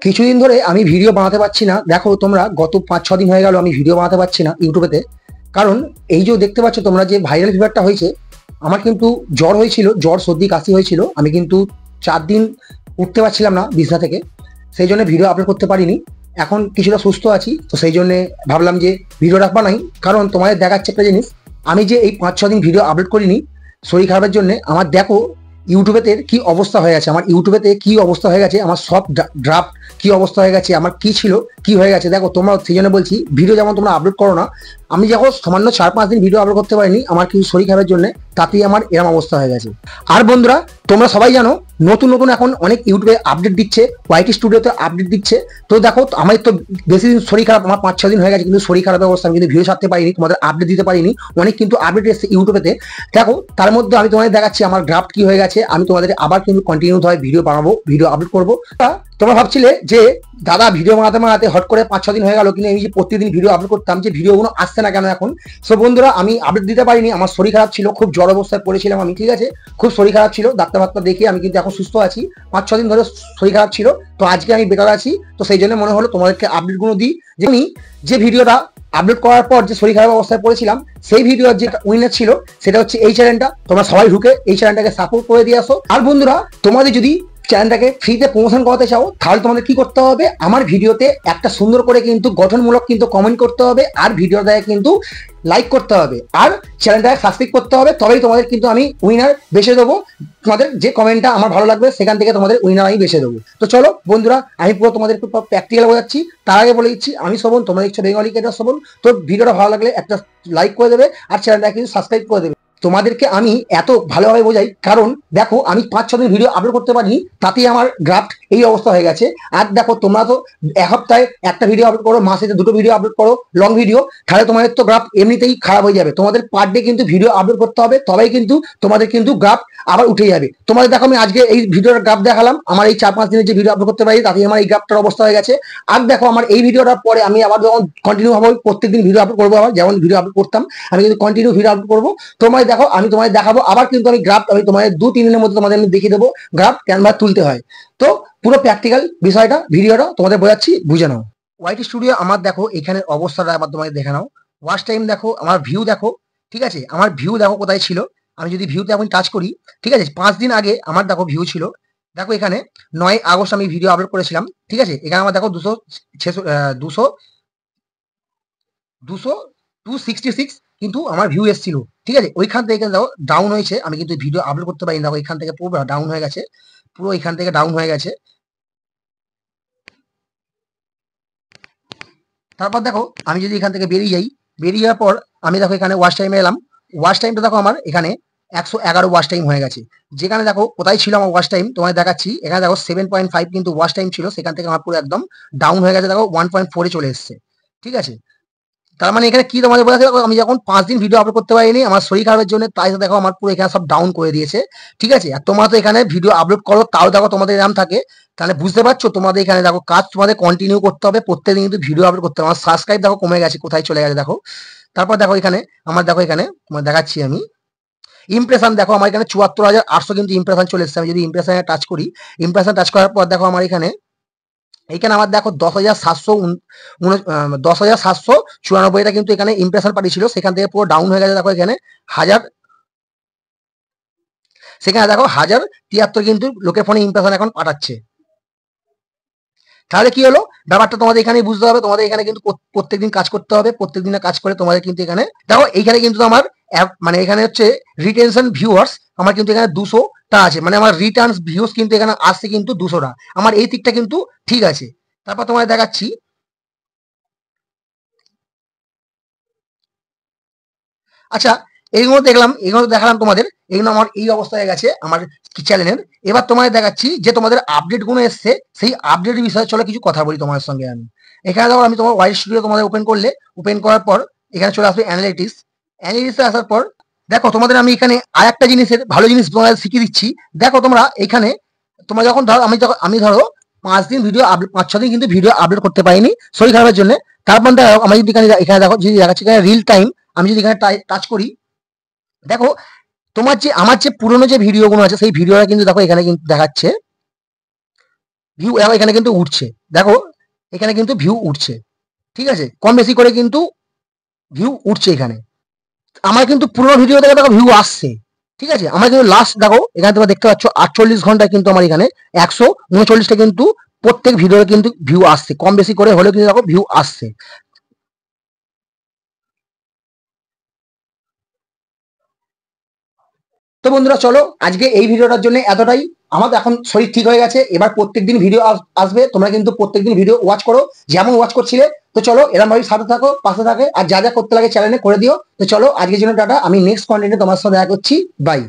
কিছুদিন ধরে আমি ভিডিও বানাতে পারছি না। দেখো তোমরা, গত 5-6 দিন হয়ে গেল আমি ভিডিও বানাতে পারছি না ইউটিউবেতে। কারণ এই যে দেখতে পাচ্ছ তোমরা, যে ভাইরাল ফিভারটা হয়েছে, আমার কিন্তু জ্বর হয়েছিল, জ্বর সর্দি কাশি হয়েছিল। আমি কিন্তু 4 দিন উঠতে পারছিলাম না বিছনা থেকে, সেই জন্য ভিডিও আপলোড করতে পারিনি। এখন কিছুটা সুস্থ আছি, তো সেই জন্য ভাবলাম যে ভিডিওটা বানাই। কারণ তোমাদের দেখাচ্ছে একটা জিনিস, আমি যে এই 5-6 দিন ভিডিও আপলোড করিনি শরীর খারাপের জন্য, আমার দেখো ইউটিউবেতে কি অবস্থা হয়ে গেছে, আমার ইউটিউবেতে কি অবস্থা হয়ে গেছে, আমার সব ড্রাফট কি অবস্থা হয়ে গেছে, আমার কি ছিল কি হয়ে গেছে। দেখো তোমরা, সেই জন্য বলছি ভিডিও যেমন তোমরা আপলোড করো না, আমি যখন সামান্য 4-5 দিন ভিডিও আপলোড করতে পারিনি আমার কিছু শরীর খারাপের জন্য, তাতেই আমার এরকম অবস্থা হয়ে গেছে। আর বন্ধুরা, তোমরা সবাই জানো নতুন নতুন এখন অনেক ইউটিউবে আপডেট দিচ্ছে, ওয়াইটি স্টুডিওতে আপডেট দিচ্ছে। তো দেখো আমার তো বেশি দিন শরীর খারাপ, আমার 5-6 দিন হয়ে গেছে, কিন্তু শরীর খারাপের অবস্থা, আমি কিন্তু ভিডিও ছাড়তে পারিনি, তোমাদের আপডেট দিতে পারিনি। অনেক কিন্তু আপডেট এসেছে ইউটিউবেতে। দেখো তার মধ্যে আমি তোমাদের দেখাচ্ছি আমার ড্রাফট কি হয়ে গেছে। আমি তোমাদের আবার কিন্তু কন্টিনিউ হয় ভিডিও বানাবো, ভিডিও আপলোড করবো। তোমরা ভাবছিলে যে দাদা ভিডিও বানাতে বানাতে হট করে 5-6 দিন হয়ে গেল, কিন্তু আমি যে প্রতিদিন ভিডিও আপলোড করতাম, যে ভিডিওগুলো আসছে না কেন এখন। সো বন্ধুরা, আমি আপডেট দিতে পারিনি, আমার শরীর খারাপ ছিল, খুব জ্বর অবস্থায় পড়েছিলাম আমি, ঠিক আছে, খুব শরীর খারাপ ছিল। ডাক্তার দেখিয়ে আমি কিন্তু এখন সুস্থ আছি। 5-6 দিন ধরে শরীর খারাপ ছিল, তো আজকে আমি বেটার আছি। তো সেই জন্য মনে হলো তোমাদেরকে আপডেটগুলো দিই। যে আমি যে ভিডিওটা আপলোড করার পর যে শরীর খারাপ অবস্থায় পড়েছিলাম, সেই ভিডিওর যে উইনার ছিল সেটা হচ্ছে এই চ্যানেলটা। তোমরা সবাই ঢুকে এই চ্যানেলটাকে সাপোর্ট করে দিয়ে আসো। আর বন্ধুরা, তোমাদের যদি চ্যানেলটাকে ফ্রিতে প্রমোশন করাতে চাও, তাহলে তোমাদের কি করতে হবে, আমার ভিডিওতে একটা সুন্দর করে কিন্তু গঠনমূলক কিন্তু কমেন্ট করতে হবে, আর ভিডিওটাকে কিন্তু লাইক করতে হবে, আর চ্যানেলটাকে সাবস্ক্রাইব করতে হবে। তবেই তোমাদের কিন্তু আমি উইনার বেছে দেবো। তোমাদের যে কমেন্টটা আমার ভালো লাগবে সেখান থেকে তোমাদের উইনার আমি বেছে দেবো। তো চলো বন্ধুরা, আমি পুরো তোমাদের প্র্যাকটিক্যাল বোঝাচ্ছি। তার আগে বলে দিচ্ছি, আমি শোভন, তোমরা দেখছো বেঙ্গলি ক্রিয়েটর শোভন। তো ভিডিওটা ভালো লাগলে একটা লাইক করে দেবে, আর চ্যানেলটা কিন্তু সাবস্ক্রাইব করে দেবে। তোমাদেরকে আমি এত ভালোভাবে বোঝাই, কারণ দেখো আমি 5-6 দিন ভিডিও আপলোড করতে পারিনি, তাতেই আমার গ্রাফট এই অবস্থা হয়ে গেছে। আর দেখো তোমরা তো এক সপ্তাহে একটা ভিডিও আপলোড করো, মাসে 2টো ভিডিও আপলোড করো লং ভিডিও, তাহলে তোমাদের তো গ্রাফ এমনিতেই খারাপ হয়ে যাবে। তোমাদের পার ডে কিন্তু ভিডিও আপলোড করতে হবে, তবেই কিন্তু তোমাদের কিন্তু গ্রাফ আবার উঠে যাবে। তোমাদের দেখো আমি আজকে এই ভিডিওর গ্রাফ দেখালাম, আমার এই 4-5 দিনের যে ভিডিও আপলোড করতে পারি, তাতেই আমার এই গ্রাফটার অবস্থা হয়ে গেছে। আর দেখো আমার এই ভিডিওটার পরে আমি আবার যখন কন্টিনিউ হবো, প্রত্যেকদিন ভিডিও আপলোড করবো, আবার যেমন ভিডিও আপলোড করতাম আমি কিন্তু কন্টিনিউ ভিডিও আপলোড করবো। তোমায় দেখো, আমি তোমায় দেখাবো আবার কিন্তু আমি গ্রাফ, আমি তোমাদের 2-3 দিনের মধ্যে তোমাদের আমি দেখিয়ে দেবো গ্রাফ ক্যানভা তুলতে হয়। তো পুরো প্র্যাকটিক্যাল বিষয়টা ভিডিওটা তোমাদের বোঝাচ্ছি, বুঝে নাও। ওয়াইটি স্টুডিও আমার দেখো এখানে অবস্থাটা আবার তোমাদের দেখে নাও। ওয়াচ টাইম দেখো, আমার ভিউ দেখো, ঠিক আছে, আমার ভিউ দেখো কোথায় ছিল। আমি যদি ভিউতে এখন টাচ করি, ঠিক আছে, 5 দিন আগে আমার দেখো ভিউ ছিল। দেখো এখানে 9 আগস্ট আমি ভিডিও আপলোড করেছিলাম, ঠিক আছে। এখানে আমার দেখো 266 কিন্তু আমার ভিউ এসেছিল, ঠিক আছে। ওইখান থেকে দেখো ডাউন হয়েছে, আমি কিন্তু ভিডিও আপলোড করতে পারিনি। দেখো এখান থেকে পুরো ডাউন হয়ে গেছে, পুরো এখান থেকে ডাউন হয়ে গেছে। তারপর দেখো আমি যদি এখান থেকে বেরিয়ে যাই, বেরিয়ে যাওয়ার পর আমি দেখো এখানে ওয়াচ টাইমে এলাম। ওয়াচ টাইমটা দেখো আমার এখানে 111 ওয়াচ টাইম হয়ে গেছে। যেখানে দেখো কোথায় ছিল আমার ওয়াচ টাইম তোমাদের দেখাচ্ছি, এখানে দেখো 7.5 কিন্তু ওয়াচ টাইম ছিল, সেখান থেকে আমার পুরো একদম ডাউন হয়ে গেছে, দেখো 1.4 চলে এসছে, ঠিক আছে। তার মানে এখানে কি তোমাদের বলা, আমি যখন 5 দিন ভিডিও আপলোড করতে পারিনি আমার শরীর খারাপের জন্য, তাই দেখো আমার পুরো এখানে সব ডাউন করে দিয়েছে, ঠিক আছে। আর তোমরা তো এখানে ভিডিও আপলোড করো, তাও দেখো তোমাদের এরকম থাকে, তাহলে বুঝতে পারছো তোমাদের এখানে দেখো কাজ তোমাদের কন্টিনিউ করতে হবে, প্রত্যেকদিন কিন্তু ভিডিও আপলোড করতে হবে। আমার সাবস্ক্রাইব দেখো কমে গেছে, কোথায় চলে গেছে দেখো। তারপর দেখো এখানে আমার, দেখো এখানে তোমার দেখাচ্ছি আমি ইমপ্রেশন, দেখো আমার এখানে 74,800 কিন্তু ইমপ্রেশন চলে এসেছে। আমি যদি ইমপ্রেশনে টাচ করি, ইমপ্রেশন টাচ করার পর দেখো আমার এখানে আমার দেখো 10,794টা কিন্তু এখানে ইমপ্রেশন পাঠিয়েছিল, সেখান থেকে পুরো ডাউন হয়ে গেছে। দেখো এখানে সেখানে দেখো 1073 কিন্তু লোকের ফোনে ইমপ্রেশন এখন পাঠাচ্ছে। তাহলে কি হলো ব্যাপারটা তোমাদের এখানে বুঝতে হবে। তোমাদের এখানে কিন্তু প্রত্যেকদিন কাজ করতে হবে, প্রত্যেকদিনে কাজ করে তোমাদের কিন্তু এখানে দেখো এইখানে কিন্তু আমার মানে এখানে হচ্ছে রিটেনশন ভিউয়ার্স, আমার কিন্তু এখানে 200টা আছে, মানে আমার রিটার্ন ভিউস কিন্তু এখানে আসছে কিন্তু 200টা। আমার এই দিকটা কিন্তু ঠিক আছে। তারপর তোমাদের দেখাচ্ছি, আচ্ছা এইগুলো দেখলাম, এগুলো দেখালাম তোমাদের, এগুলো আমার এই অবস্থা হয়ে গেছে আমার চ্যানেলের। এবার তোমাদের দেখাচ্ছি যে তোমাদের আপডেট গুলো এসছে, সেই আপডেট বিষয়ে চলে কিছু কথা বলি তোমাদের সঙ্গে আমি। এখানে দেখো আমি তোমার ওয়াইটি স্টুডিও তোমাদের ওপেন করলে, ওপেন করার পর এখানে চলে আসবে অ্যানালিটিক্স। অ্যানালিটিক্সে আসার পর দেখো তোমাদের আমি এখানে আর একটা জিনিসের ভালো জিনিস তোমাদের শিখিয়ে দিচ্ছি। দেখো তোমরা এখানে, তোমরা যখন ধরো আমি ধরো 5 দিন ভিডিও আপলোড, 5-6 দিন কিন্তু ভিডিও আপলোড করতে পারিনি শরীর খারাপের জন্য। তারপর দেখো আমি যদি এখানে দেখো যদি দেখাচ্ছি এখানে রিল টাইম, আমি যদি এখানে টাচ করি, দেখো তোমার যে আমার যে পুরনো যে ভিডিওগুলো আছে সেই ভিডিওটা কিন্তু দেখো এখানে কিন্তু দেখাচ্ছে, ভিউ এখানে কিন্তু উঠছে, দেখো এখানে কিন্তু ভিউ উঠছে, ঠিক আছে, কম বেশি করে কিন্তু ভিউ উঠছে এখানে। আমার কিন্তু পুরো ভিডিও থেকে দেখো ভিউ আসছে, ঠিক আছে। আমার কিন্তু লাস্ট দেখো এখানে তোমরা দেখতে পাচ্ছ 48 ঘন্টায় কিন্তু আমার এখানে 139টা কিন্তু প্রত্যেক ভিডিওতে কিন্তু ভিউ আসছে, কম বেশি করে হলেও কিন্তু দেখো ভিউ আসছে। তো বন্ধুরা চলো আজকে এই ভিডিওটার জন্য এতটাই। আমার এখন শরীর ঠিক হয়ে গেছে, এবার প্রত্যেকদিন ভিডিও আসবে, তোমরা কিন্তু প্রত্যেকদিন ভিডিও ওয়াচ করো যেমন ওয়াচ করছিলে। তো চলো এরকম ভাবে সাথে থাকো, পাশে থাকে, আর যা যা করতে লাগে চ্যানেলে করে দিও। তো চলো আজকের জন্য টাটা, আমি নেক্সট কন্টেন্টে তোমার সাথে দেখা করছি, বাই।